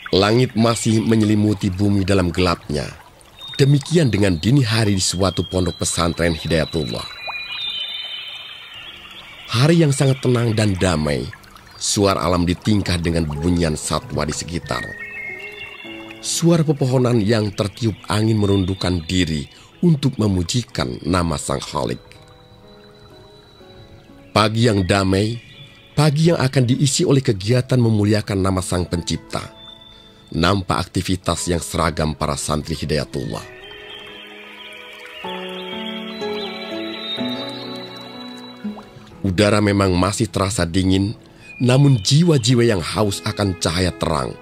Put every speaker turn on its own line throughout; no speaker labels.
Langit masih menyelimuti bumi dalam gelapnya. Demikian dengan dini hari di suatu pondok pesantren Hidayatullah. Hari yang sangat tenang dan damai. Suara alam ditingkah dengan bunyian satwa di sekitar. Suara pepohonan yang tertiup angin merundukkan diri untuk memujikan nama Sang Khalik. Pagi yang damai, pagi yang akan diisi oleh kegiatan memuliakan nama Sang Pencipta. Nampak aktivitas yang seragam para santri Hidayatullah. Udara memang masih terasa dingin, namun jiwa-jiwa yang haus akan cahaya terang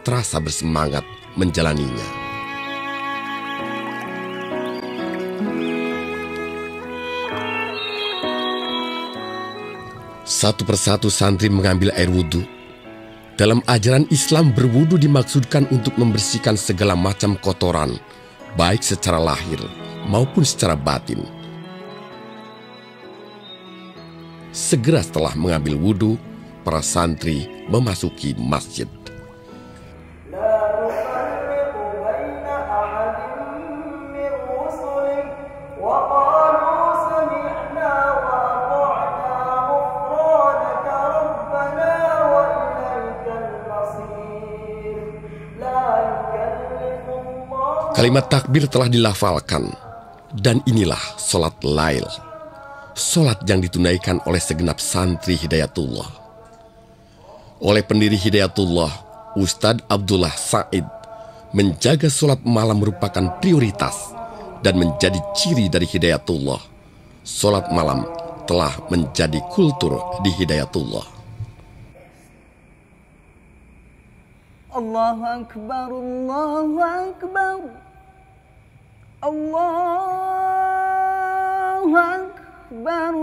terasa bersemangat menjalaninya. Satu persatu santri mengambil air wudhu. Dalam ajaran Islam, berwudhu dimaksudkan untuk membersihkan segala macam kotoran, baik secara lahir maupun secara batin. Segera setelah mengambil wudhu, para santri memasuki masjid. Kalimat takbir telah dilafalkan, dan inilah sholat lail. Sholat yang ditunaikan oleh segenap santri Hidayatullah. Oleh pendiri Hidayatullah, Ustadz Abdullah Said, menjaga sholat malam merupakan prioritas dan menjadi ciri dari Hidayatullah. Sholat malam telah menjadi kultur di Hidayatullah.
Allahu Akbar, Allahu Akbar, Allahu Akbar, Allahu Akbar.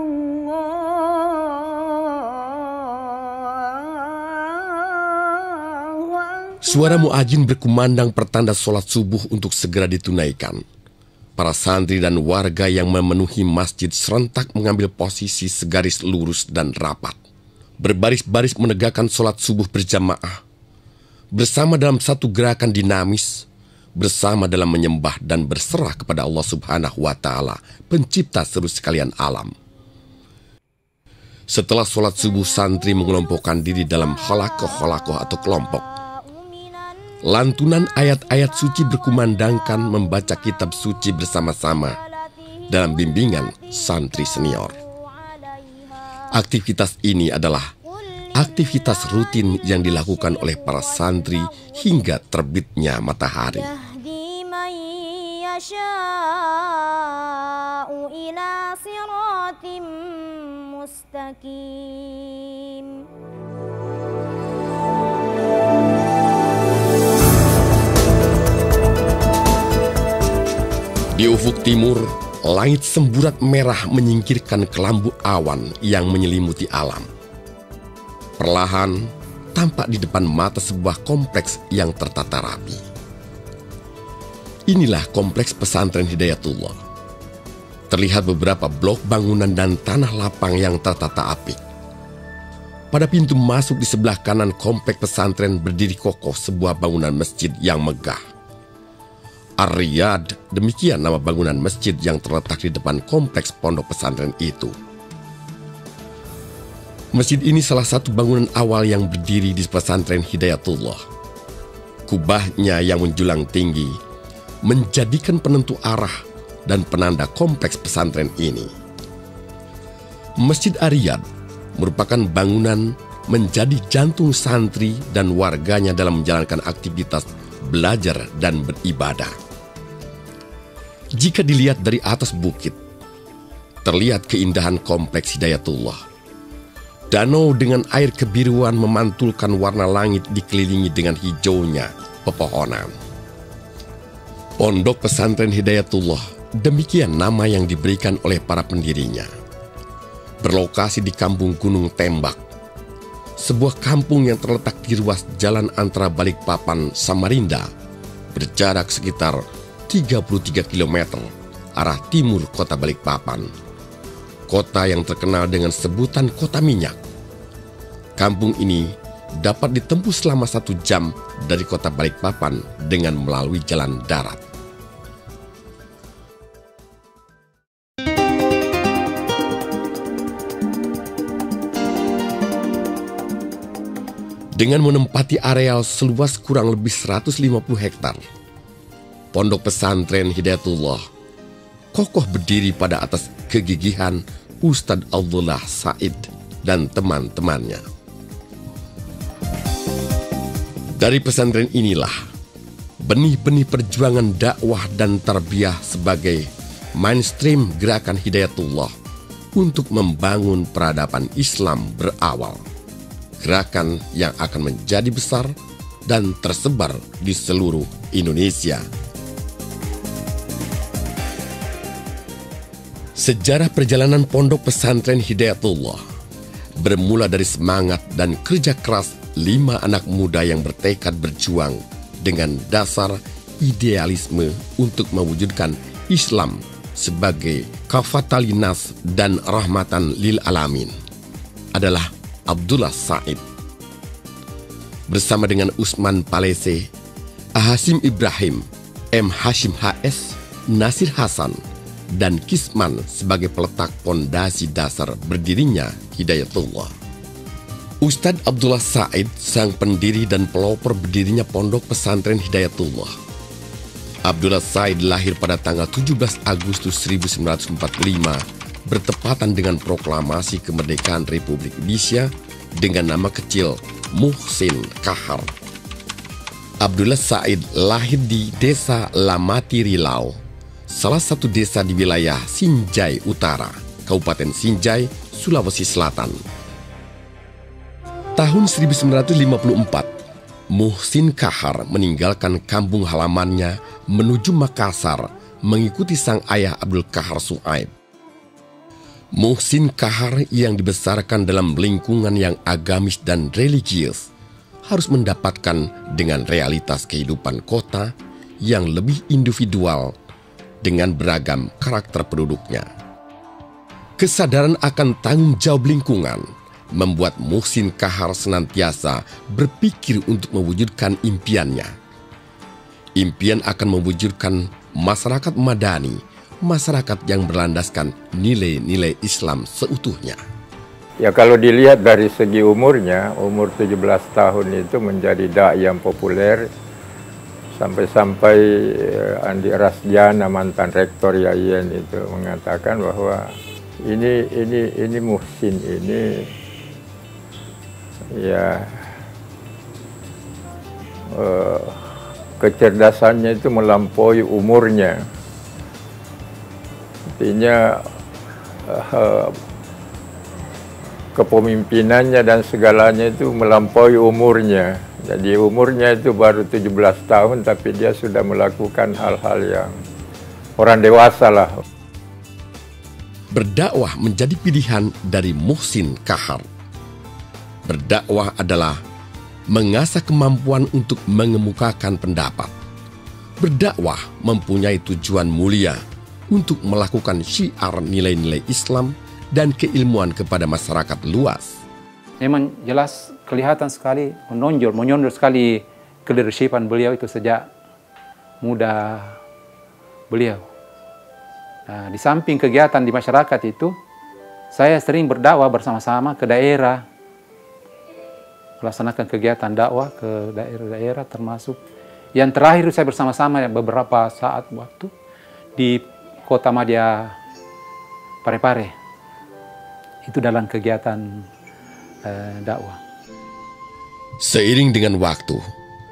Suara muadzin berkumandang pertanda sholat subuh untuk segera ditunaikan. Para santri dan warga yang memenuhi masjid serentak mengambil posisi segaris lurus dan rapat. Berbaris-baris menegakkan sholat subuh berjamaah. Bersama dalam satu gerakan dinamis, bersama dalam menyembah dan berserah kepada Allah Subhanahu wa Ta'ala, pencipta seluruh sekalian alam. Setelah sholat subuh, santri mengelompokkan diri dalam halakoh-halakoh atau kelompok. Lantunan ayat-ayat suci berkumandangkan membaca kitab suci bersama-sama dalam bimbingan santri senior. Aktivitas ini adalah aktivitas rutin yang dilakukan oleh para santri hingga terbitnya matahari. Di ufuk timur, langit semburat merah menyingkirkan kelambu awan yang menyelimuti alam. Perlahan, tampak di depan mata sebuah kompleks yang tertata rapi. Inilah kompleks pesantren Hidayatullah. Terlihat beberapa blok bangunan dan tanah lapang yang tertata apik. Pada pintu masuk di sebelah kanan kompleks pesantren berdiri kokoh sebuah bangunan masjid yang megah. Ar-Riyad, demikian nama bangunan masjid yang terletak di depan kompleks pondok pesantren itu. Masjid ini salah satu bangunan awal yang berdiri di pesantren Hidayatullah. Kubahnya yang menjulang tinggi menjadikan penentu arah dan penanda kompleks pesantren ini. Masjid Ar-Riyad merupakan bangunan menjadi jantung santri dan warganya dalam menjalankan aktivitas belajar dan beribadah. Jika dilihat dari atas bukit, terlihat keindahan kompleks Hidayatullah. Danau dengan air kebiruan memantulkan warna langit dikelilingi dengan hijaunya pepohonan. Pondok pesantren Hidayatullah, demikian nama yang diberikan oleh para pendirinya. Berlokasi di Kampung Gunung Tembak, sebuah kampung yang terletak di ruas jalan antara Balikpapan Samarinda, berjarak sekitar 33 km arah timur kota Balikpapan. Kota yang terkenal dengan sebutan kota minyak. Kampung ini dapat ditempuh selama 1 jam dari kota Balikpapan dengan melalui jalan darat. Dengan menempati areal seluas kurang lebih 150 hektar, Pondok Pesantren Hidayatullah kokoh berdiri pada atas kegigihan Ustadz Abdullah Said dan teman-temannya. Dari pesantren inilah benih-benih perjuangan dakwah dan tarbiyah sebagai mainstream gerakan Hidayatullah untuk membangun peradaban Islam berawal. Gerakan yang akan menjadi besar dan tersebar di seluruh Indonesia. Sejarah perjalanan Pondok Pesantren Hidayatullah bermula dari semangat dan kerja keras 5 anak muda yang bertekad berjuang dengan dasar idealisme untuk mewujudkan Islam sebagai kafatalinas dan rahmatan lil alamin adalah Abdullah Said. Bersama dengan Usman Palese, Hasim Ibrahim, M. Hashim HS, Nasir Hasan, dan Kisman sebagai peletak pondasi dasar berdirinya Hidayatullah. Ustadz Abdullah Said sang pendiri dan pelopor berdirinya Pondok Pesantren Hidayatullah. Abdullah Said lahir pada tanggal 17 Agustus 1945 bertepatan dengan proklamasi kemerdekaan Republik Indonesia dengan nama kecil Muhsin Kahar. Abdullah Said lahir di Desa Lamati Rilau, salah satu desa di wilayah Sinjai Utara, Kabupaten Sinjai, Sulawesi Selatan. Tahun 1954, Muhsin Kahar meninggalkan kampung halamannya menuju Makassar mengikuti sang ayah Abdul Kahar Suaib. Muhsin Kahar yang dibesarkan dalam lingkungan yang agamis dan religius harus mendapatkan dengan realitas kehidupan kota yang lebih individual dengan beragam karakter penduduknya. Kesadaran akan tanggung jawab lingkungan membuat Muhsin Kahar senantiasa berpikir untuk mewujudkan impiannya. Impian akan mewujudkan masyarakat madani, masyarakat yang berlandaskan nilai-nilai Islam seutuhnya.
Ya kalau dilihat dari segi umurnya, umur 17 tahun itu menjadi dai yang populer. Sampai-sampai Andi Rasjana, mantan rektor YAIN itu mengatakan bahwa ini Muhsin ini ya kecerdasannya itu melampaui umurnya. Artinya kepemimpinannya dan segalanya itu melampaui umurnya. Jadi umurnya itu baru 17 tahun tapi dia sudah melakukan hal-hal yang orang dewasa lah.
Berdakwah menjadi pilihan dari Muhsin Kahar. Berdakwah adalah mengasah kemampuan untuk mengemukakan pendapat. Berdakwah mempunyai tujuan mulia untuk melakukan syiar nilai-nilai Islam dan keilmuan kepada masyarakat luas.
Memang jelas kelihatan sekali menonjol sekali keleadershipan beliau itu sejak muda beliau. Nah, di samping kegiatan di masyarakat itu, saya sering berdakwah bersama-sama ke daerah, melaksanakan kegiatan dakwah ke daerah-daerah termasuk yang terakhir saya bersama-sama beberapa saat waktu di Kota Madya Parepare. Itu dalam kegiatan dakwah.
Seiring dengan waktu,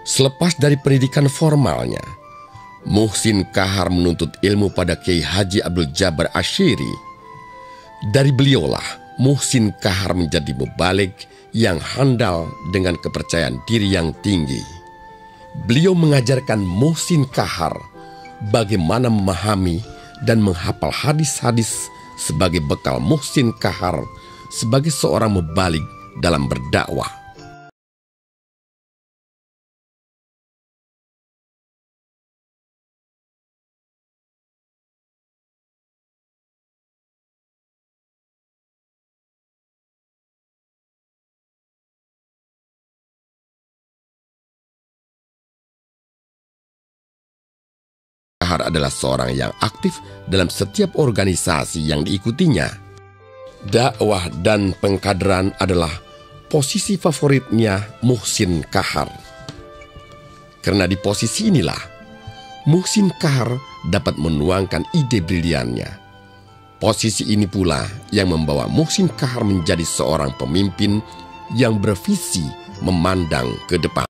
selepas dari pendidikan formalnya, Muhsin Kahar menuntut ilmu pada Kiai Haji Abdul Jabbar Asyiri. Dari beliaulah Muhsin Kahar menjadi mubalik yang handal dengan kepercayaan diri yang tinggi. Beliau mengajarkan Muhsin Kahar bagaimana memahami dan menghafal hadis-hadis sebagai bekal Muhsin Kahar sebagai seorang mubalik dalam berdakwah. Kahar adalah seorang yang aktif dalam setiap organisasi yang diikutinya. Dakwah dan pengkaderan adalah posisi favoritnya Muhsin Kahar. Karena di posisi inilah, Muhsin Kahar dapat menuangkan ide briliannya. Posisi ini pula yang membawa Muhsin Kahar menjadi seorang pemimpin yang bervisi memandang ke depan.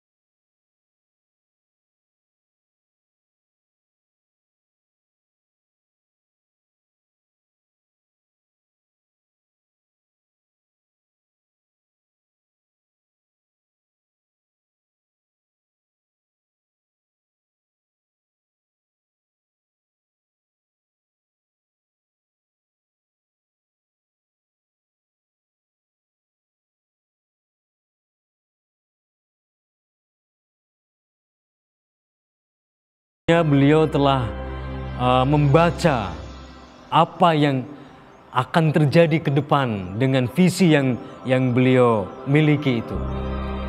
Beliau telah membaca apa yang akan terjadi ke depan dengan visi yang beliau miliki itu.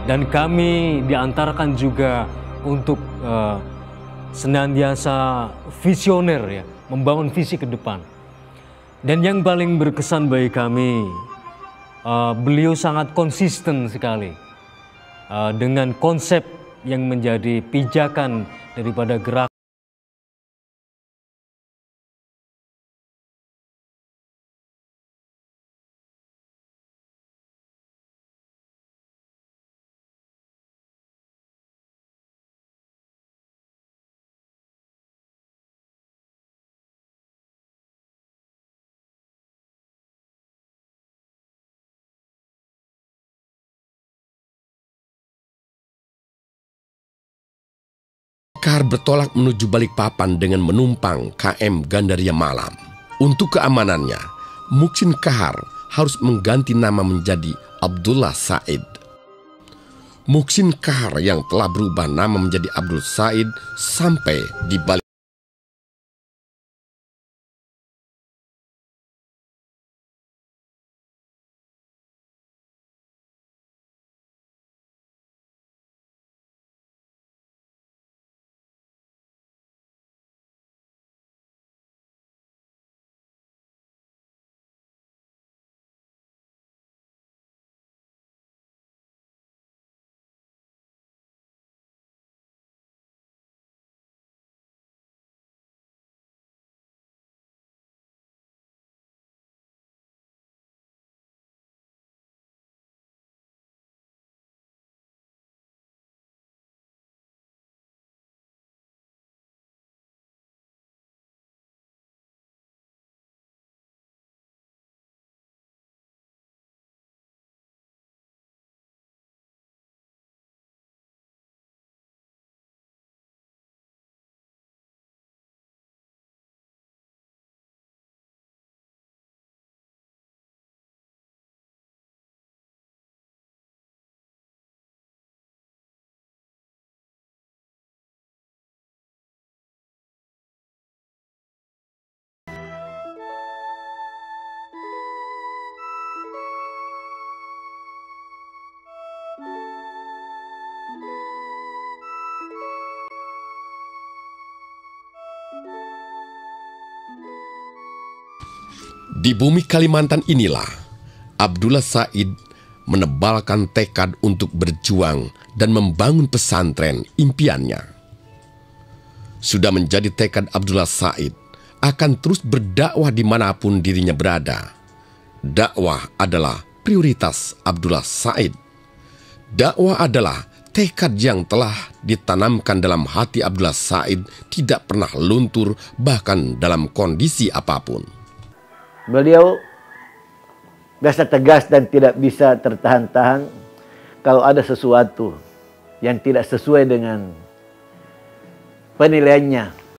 Dan kami diantarkan juga untuk senantiasa visioner, ya, membangun visi ke depan. Dan yang paling berkesan bagi kami, beliau sangat konsisten sekali dengan konsep yang menjadi pijakan daripada gerak.
Kahar bertolak menuju Balikpapan dengan menumpang KM Gandaria Malam. Untuk keamanannya, Muhsin Kahar harus mengganti nama menjadi Abdullah Said. Muhsin Kahar yang telah berubah nama menjadi Abdul Said sampai di Balik. Di bumi Kalimantan inilah, Abdullah Said menebalkan tekad untuk berjuang dan membangun pesantren impiannya. Sudah menjadi tekad Abdullah Said akan terus berdakwah dimanapun dirinya berada. Dakwah adalah prioritas Abdullah Said. Dakwah adalah tekad yang telah ditanamkan dalam hati Abdullah Said, tidak pernah luntur bahkan dalam kondisi apapun.
Beliau biasa tegas dan tidak bisa tertahan-tahan kalau ada sesuatu yang tidak sesuai dengan penilaiannya